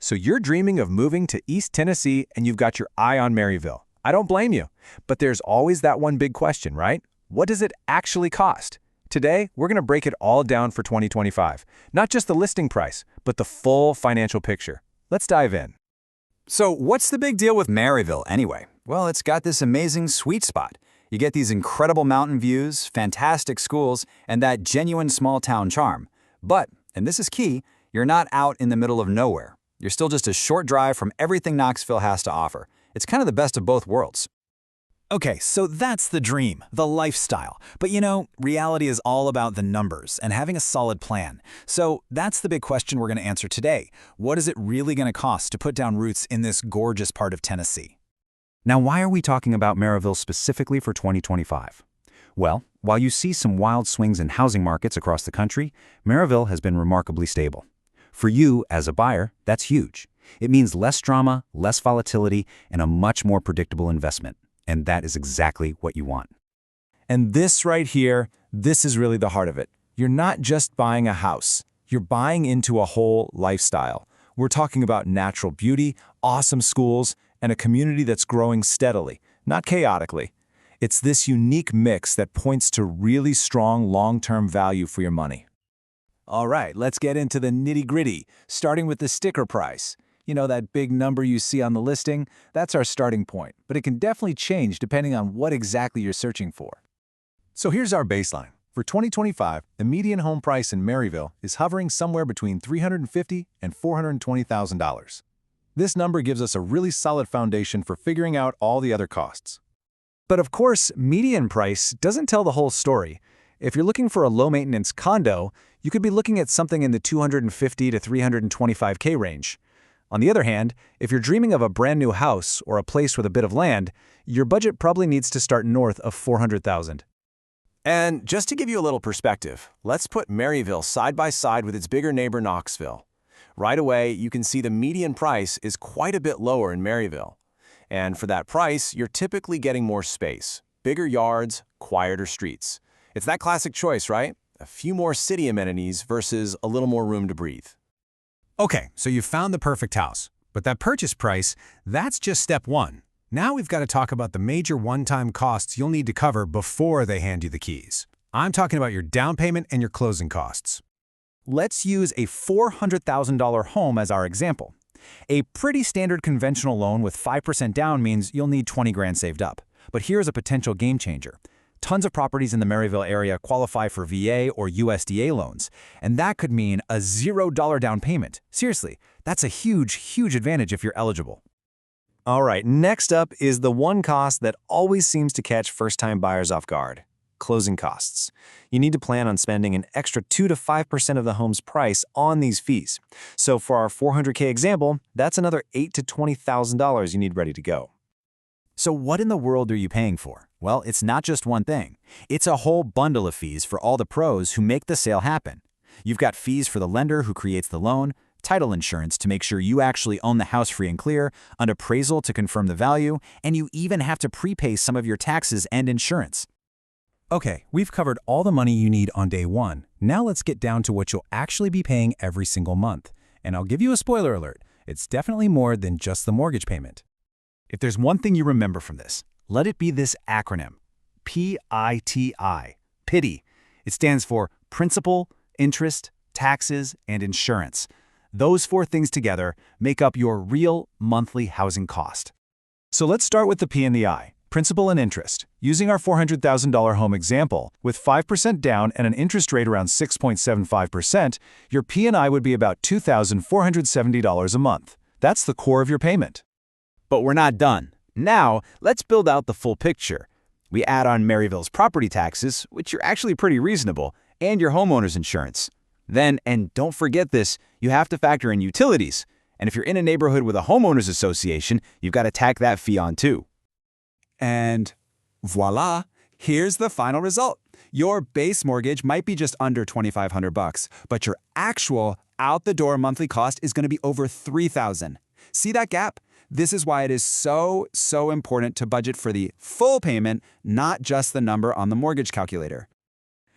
So you're dreaming of moving to East Tennessee and you've got your eye on Maryville. I don't blame you. But there's always that one big question, right? What does it actually cost? Today, we're going to break it all down for 2025. Not just the listing price, but the full financial picture. Let's dive in. So what's the big deal with Maryville anyway? Well, it's got this amazing sweet spot. You get these incredible mountain views, fantastic schools, and that genuine small-town charm. But, and this is key, you're not out in the middle of nowhere. You're still just a short drive from everything Knoxville has to offer. It's kind of the best of both worlds. Okay, so that's the dream, the lifestyle. But reality is all about the numbers and having a solid plan. So that's the big question we're going to answer today. What is it really going to cost to put down roots in this gorgeous part of Tennessee? Now, why are we talking about Maryville specifically for 2025? Well, while you see some wild swings in housing markets across the country, Maryville has been remarkably stable. For you, as a buyer, that's huge. It means less drama, less volatility, and a much more predictable investment. And that is exactly what you want. And this right here, this is really the heart of it. You're not just buying a house. You're buying into a whole lifestyle. We're talking about natural beauty, awesome schools, and a community that's growing steadily, not chaotically. It's this unique mix that points to really strong long-term value for your money. All right, let's get into the nitty-gritty, starting with the sticker price. You know, that big number you see on the listing? That's our starting point, but it can definitely change depending on what exactly you're searching for. So here's our baseline. For 2025, the median home price in Maryville is hovering somewhere between $350,000 and $420,000. This number gives us a really solid foundation for figuring out all the other costs. But of course, median price doesn't tell the whole story. If you're looking for a low-maintenance condo, you could be looking at something in the $250,000 to $325,000 range. On the other hand, if you're dreaming of a brand new house or a place with a bit of land, your budget probably needs to start north of $400,000. And just to give you a little perspective, let's put Maryville side by side with its bigger neighbor Knoxville. Right away, you can see the median price is quite a bit lower in Maryville. And for that price, you're typically getting more space, bigger yards, quieter streets. It's that classic choice, right? A few more city amenities versus a little more room to breathe. Okay, so you found the perfect house. But that purchase price, that's just step one. Now we've got to talk about the major one-time costs you'll need to cover before they hand you the keys. I'm talking about your down payment and your closing costs. Let's use a $400,000 home as our example. A pretty standard conventional loan with 5% down means you'll need $20,000 saved up. But here's a potential game changer. Tons of properties in the Maryville area qualify for VA or USDA loans, and that could mean a $0 down payment. Seriously, that's a huge, huge advantage if you're eligible. All right, next up is the one cost that always seems to catch first-time buyers off guard: closing costs. You need to plan on spending an extra 2 to 5% of the home's price on these fees. So for our $400,000 example, that's another $8,000 to $20,000 you need ready to go. So what in the world are you paying for? Well, it's not just one thing. It's a whole bundle of fees for all the pros who make the sale happen. You've got fees for the lender who creates the loan, title insurance to make sure you actually own the house free and clear, an appraisal to confirm the value, and you even have to prepay some of your taxes and insurance. Okay, we've covered all the money you need on day one. Now let's get down to what you'll actually be paying every single month. And I'll give you a spoiler alert. It's definitely more than just the mortgage payment. If there's one thing you remember from this, let it be this acronym, PITI, PITI. It stands for Principal, Interest, Taxes, and Insurance. Those four things together make up your real monthly housing cost. So let's start with the P and the I, principal and interest. Using our $400,000 home example, with 5% down and an interest rate around 6.75%, your P&I would be about $2,470 a month. That's the core of your payment. But we're not done. Now, let's build out the full picture. We add on Maryville's property taxes, which are actually pretty reasonable, and your homeowner's insurance. Then, and don't forget this, you have to factor in utilities. And if you're in a neighborhood with a homeowners association, you've got to tack that fee on too. And voila, here's the final result. Your base mortgage might be just under $2,500, but your actual out-the-door monthly cost is going to be over $3,000. See that gap? This is why it is so important to budget for the full payment, not just the number on the mortgage calculator.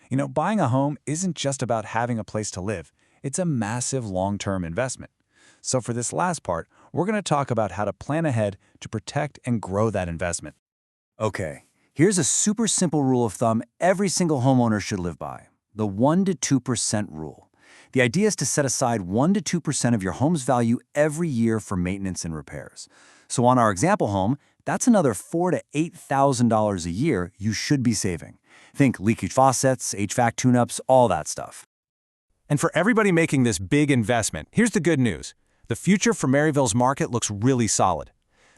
You know, buying a home isn't just about having a place to live. It's a massive long-term investment. So for this last part, we're going to talk about how to plan ahead to protect and grow that investment. Okay, here's a super simple rule of thumb every single homeowner should live by: the 1 to 2% rule. The idea is to set aside 1 to 2% of your home's value every year for maintenance and repairs. So on our example home, that's another $4,000 to $8,000 a year you should be saving. Think leakage faucets, HVAC tune-ups, all that stuff. And for everybody making this big investment, here's the good news. The future for Maryville's market looks really solid.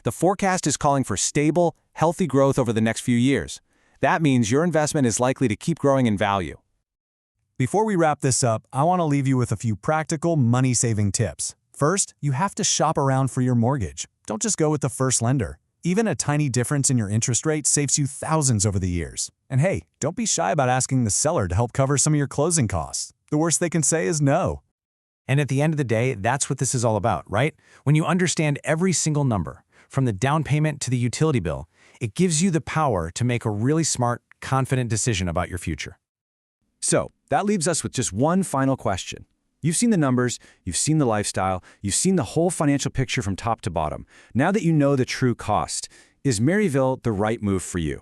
The forecast is calling for stable, healthy growth over the next few years. That means your investment is likely to keep growing in value. Before we wrap this up, I want to leave you with a few practical money-saving tips. First, you have to shop around for your mortgage. Don't just go with the first lender. Even a tiny difference in your interest rate saves you thousands over the years. And hey, don't be shy about asking the seller to help cover some of your closing costs. The worst they can say is no. And at the end of the day, that's what this is all about, right? When you understand every single number, from the down payment to the utility bill, it gives you the power to make a really smart, confident decision about your future. So, that leaves us with just one final question. You've seen the numbers, you've seen the lifestyle, you've seen the whole financial picture from top to bottom. Now that you know the true cost, is Maryville the right move for you?